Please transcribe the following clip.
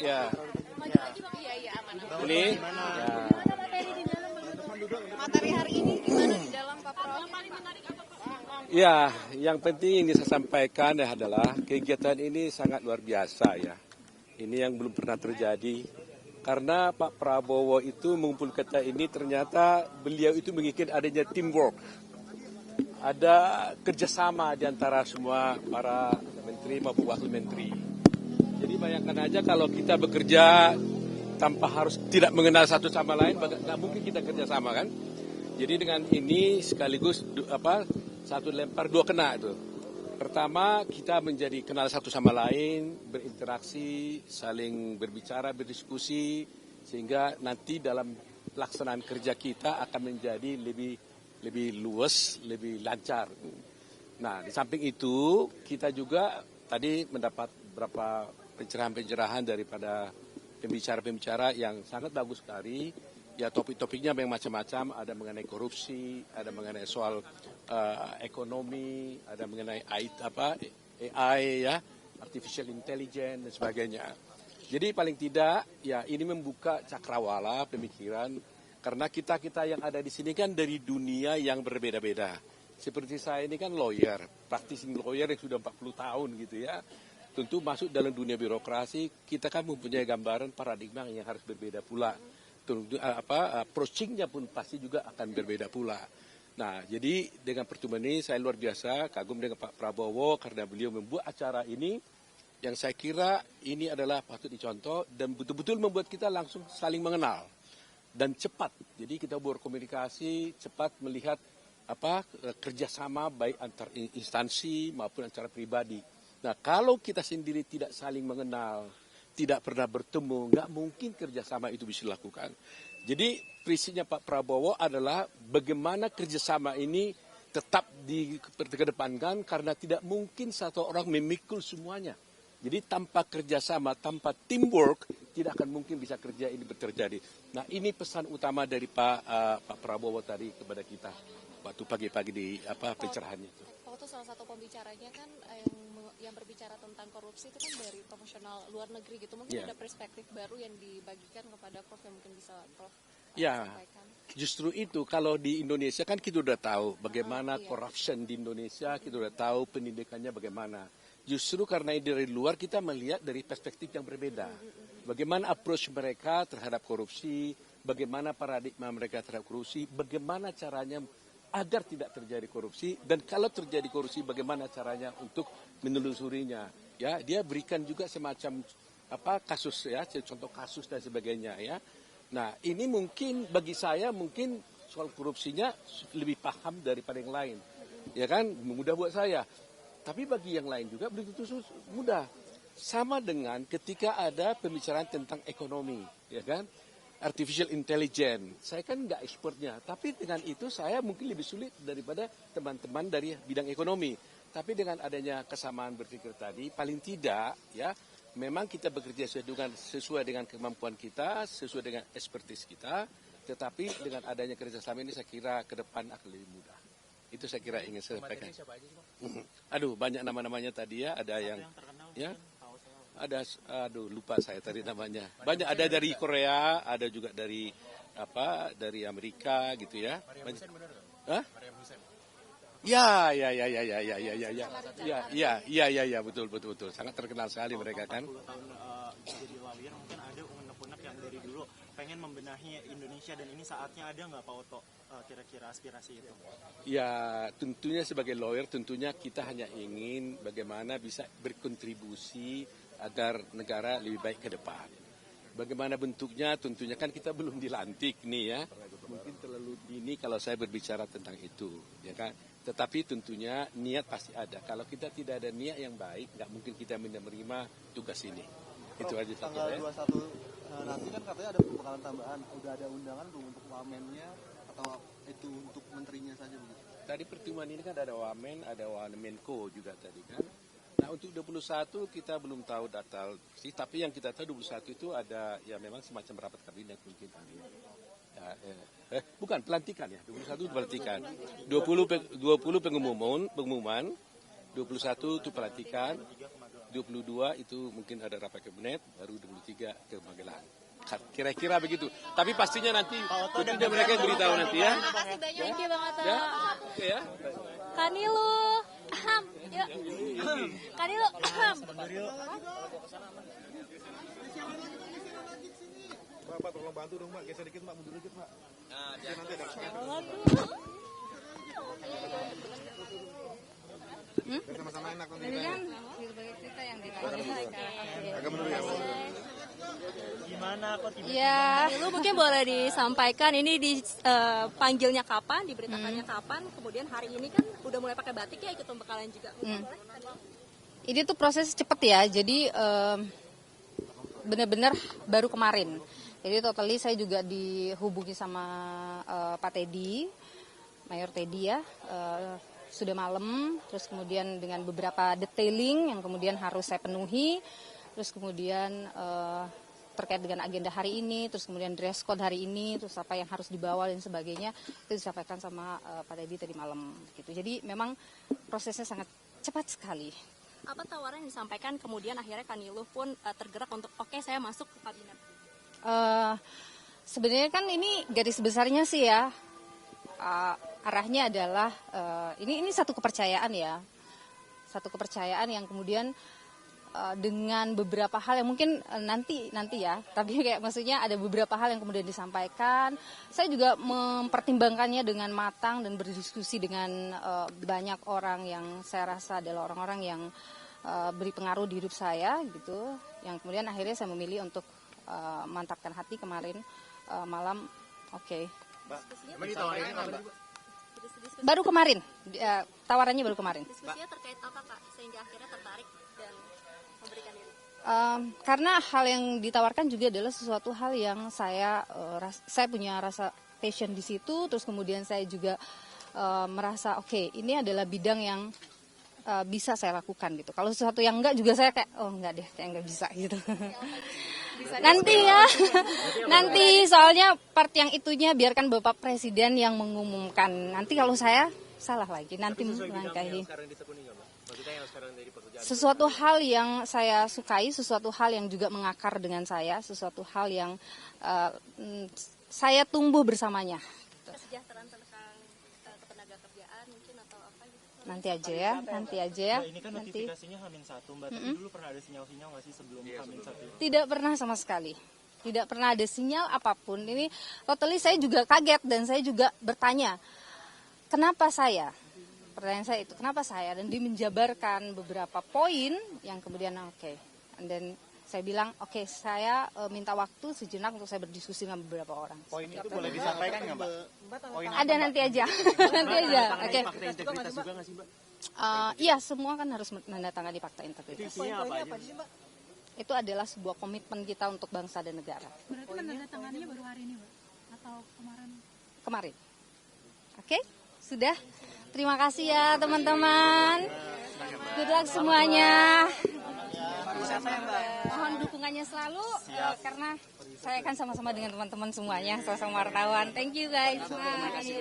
Ya. Ini. Ya. Materi hari ini gimana di dalam Pak Prof? Ya, yang penting ini saya sampaikan adalah kegiatan ini sangat luar biasa ya. Ini yang belum pernah terjadi. Karena Pak Prabowo itu mengumpul kita ini ternyata beliau itu menginginkan adanya teamwork. Ada kerjasama di antara semua para menteri maupun wakil menteri. Jadi bayangkan aja kalau kita bekerja tanpa harus tidak mengenal satu sama lain, nggak mungkin kita kerjasama kan. Jadi dengan ini sekaligus satu lempar dua kena itu. Pertama, kita menjadi kenal satu sama lain, berinteraksi, saling berbicara, berdiskusi, sehingga nanti dalam pelaksanaan kerja kita akan menjadi lebih luas, lebih lancar. Nah, di samping itu, kita juga tadi mendapat beberapa pencerahan-pencerahan daripada pembicara-pembicara yang sangat bagus sekali. Ya, topik-topiknya memang macam-macam, ada mengenai korupsi, ada mengenai soal ekonomi, ada mengenai AI ya, artificial intelligence dan sebagainya. Jadi paling tidak ya ini membuka cakrawala pemikiran karena kita yang ada di sini kan dari dunia yang berbeda-beda. Seperti saya ini kan lawyer, practicing lawyer yang sudah 40 tahun gitu ya. Tentu masuk dalam dunia birokrasi, kita kan mempunyai gambaran paradigma yang harus berbeda pula. Approaching-nya pun pasti juga akan berbeda pula. Nah, jadi dengan pertemuan ini saya luar biasa kagum dengan Pak Prabowo karena beliau membuat acara ini yang saya kira ini adalah patut dicontoh dan betul-betul membuat kita langsung saling mengenal dan cepat. Jadi kita berkomunikasi cepat melihat kerjasama baik antar instansi maupun antara pribadi. Nah, kalau kita sendiri tidak saling mengenal, tidak pernah bertemu, nggak mungkin kerjasama itu bisa dilakukan. Jadi prinsipnya Pak Prabowo adalah bagaimana kerjasama ini tetap dikedepankan karena tidak mungkin satu orang memikul semuanya. Jadi tanpa kerjasama, tanpa teamwork, tidak akan mungkin bisa kerja ini terjadi. Nah ini pesan utama dari Pak Prabowo tadi kepada kita waktu pagi-pagi di pencerahan itu. Waktu salah satu pembicaranya kan yang berbicara tentang korupsi itu kan dari profesional luar negeri gitu. Mungkin ada perspektif baru yang dibagikan kepada Prof yang mungkin bisa Prof sampaikan. Justru itu kalau di Indonesia kan kita udah tahu bagaimana corruption di Indonesia, kita udah tahu pendidikannya bagaimana. Justru karena dari luar kita melihat dari perspektif yang berbeda. Bagaimana approach mereka terhadap korupsi, bagaimana paradigma mereka terhadap korupsi, bagaimana caranya agar tidak terjadi korupsi, dan kalau terjadi korupsi bagaimana caranya untuk menelusurinya. Ya, dia berikan juga semacam kasus ya, contoh kasus dan sebagainya ya. Nah, ini mungkin bagi saya mungkin soal korupsinya lebih paham daripada yang lain. Ya kan, mudah buat saya. Tapi bagi yang lain juga belum tentu mudah. Sama dengan ketika ada pembicaraan tentang ekonomi, ya kan? Artificial intelligence. Saya kan nggak expertnya, tapi dengan itu saya mungkin lebih sulit daripada teman-teman dari bidang ekonomi. Tapi dengan adanya kesamaan berpikir tadi, paling tidak ya, memang kita bekerja sesuai dengan kemampuan kita, sesuai dengan expertise kita, tetapi dengan adanya kerjasama ini saya kira ke depan akan lebih mudah. Itu saya kira ingin saya sampaikan. Aduh, banyak nama-namanya tadi ya, ada yang ya. Ada, lupa saya tadi namanya. Banyak, ada dari Korea, ada juga dari Amerika gitu ya. Hah? Ya, betul. Sangat terkenal sekali mereka kan. 40 tahun jadi lawyer, mungkin ada unek-unek yang dari dulu pengen membenahi Indonesia dan ini saatnya ada nggak Pak Oto kira-kira aspirasi itu? Ya, tentunya sebagai lawyer tentunya kita hanya ingin bagaimana bisa berkontribusi agar negara lebih baik ke depan. Bagaimana bentuknya tentunya kan kita belum dilantik nih ya. Mungkin terlalu dini kalau saya berbicara tentang itu, ya kan. Tetapi tentunya niat pasti ada. Kalau kita tidak ada niat yang baik, nggak mungkin kita menerima tugas ini. Itu aja. Tanggal 21 nanti kan katanya ada pembekalan tambahan. Udah ada undangan belum untuk wamennya atau itu untuk menterinya saja begitu? Tadi pertemuan ini kan ada wamen, ada wamenko juga tadi kan. Nah untuk 21 kita belum tahu data sih, tapi yang kita tahu 21 itu ada ya memang semacam rapat kabinet mungkin. Bukan pelantikan ya, 21 pelantikan. 20 pengumuman, 21 itu pelantikan, 22 itu mungkin ada rapat kabinet, baru 23 ke Magelang. Kira-kira begitu. Tapi pastinya nanti tentunya mereka yang beritahu nanti ya. Terima kasih banyak. Thank you Bang Atta. Ya, oke ya. Kanilu. Yuk. Kanilu. Pak, tolong bantu dong, Pak. Geser dikit, Pak. Mundur dikit, Pak. Nah, biar nanti ada biar sama-sama enak nanti. Ini kan kita yang Agak mundur ya. Gimana kok tiba-tiba? Ya, lu mungkin boleh disampaikan ini dipanggilnya kapan, diberitakannya kapan, kemudian hari ini kan udah mulai pakai batik ya, ikut pembekalan juga. Ini tuh proses cepet ya, jadi benar-benar baru kemarin. Jadi totally saya juga dihubungi sama Pak Teddy, Mayor Teddy ya, sudah malam, terus kemudian dengan beberapa detailing yang kemudian harus saya penuhi, terus kemudian terkait dengan agenda hari ini, terus kemudian dress code hari ini, terus apa yang harus dibawa dan sebagainya, itu disampaikan sama Pak Teddy tadi malam. Gitu. Jadi memang prosesnya sangat cepat sekali. Apa tawaran yang disampaikan kemudian akhirnya Kanilu pun tergerak untuk oke, saya masuk ke kabinet? Sebenarnya kan ini garis besarnya sih ya, arahnya adalah ini satu kepercayaan ya, satu kepercayaan yang kemudian dengan beberapa hal yang mungkin nanti ya, tapi kayak maksudnya ada beberapa hal yang kemudian disampaikan. Saya juga mempertimbangkannya dengan matang dan berdiskusi dengan banyak orang yang saya rasa adalah orang-orang yang beri pengaruh di hidup saya gitu, yang kemudian akhirnya saya memilih untuk mantapkan hati kemarin malam. Oke. Baru kemarin, tawarannya baru kemarin. Diskusinya terkait apa Kak, sehingga akhirnya tertarik dan memberikan diri? Karena hal yang ditawarkan juga adalah sesuatu hal yang saya punya rasa passion di situ, terus kemudian saya juga merasa oke, ini adalah bidang yang bisa saya lakukan gitu. Kalau sesuatu yang enggak juga saya kayak enggak deh, kayak enggak bisa gitu. Nanti ya, nanti soalnya part yang itunya biarkan Bapak Presiden yang mengumumkan. Nanti kalau saya salah lagi, nanti melangkahi. Sesuatu hal yang saya sukai, sesuatu hal yang juga mengakar dengan saya, sesuatu hal yang saya tumbuh bersamanya. Kesejahteraan tentang ketenaga kerjaan mungkin atau apa gitu? Nanti aja ya. Mbak, ini kan notifikasinya H-1, Mbak. Tapi dulu pernah ada sinyal-sinyal nggak sih sebelum H-1? Tidak pernah sama sekali. Tidak pernah ada sinyal apapun. Ini totally saya juga kaget dan saya juga bertanya, kenapa saya? Pertanyaan saya itu, kenapa saya? Dan dia menjabarkan beberapa poin yang kemudian oke. Dan saya bilang, oke, saya minta waktu sejenak untuk saya berdiskusi dengan beberapa orang. Poin itu boleh disampaikan nggak, Mbak? Poin Ada nanti aja. Nanti aja. Oke. Fakta integritas juga nggak sih, Mbak? Iya, semua kan harus menandatangani fakta Itu integritas. isinya apa aja? Itu adalah sebuah komitmen kita untuk bangsa dan negara. Berarti menandatanganinya baru hari ini, Mbak? Atau kemarin? Kemarin. Oke, sudah. Terima kasih ya teman-teman. Good luck semuanya. Mohon dukungannya selalu karena saya akan sama-sama dengan teman-teman semuanya, sama-sama wartawan. Thank you guys. Terima kasih.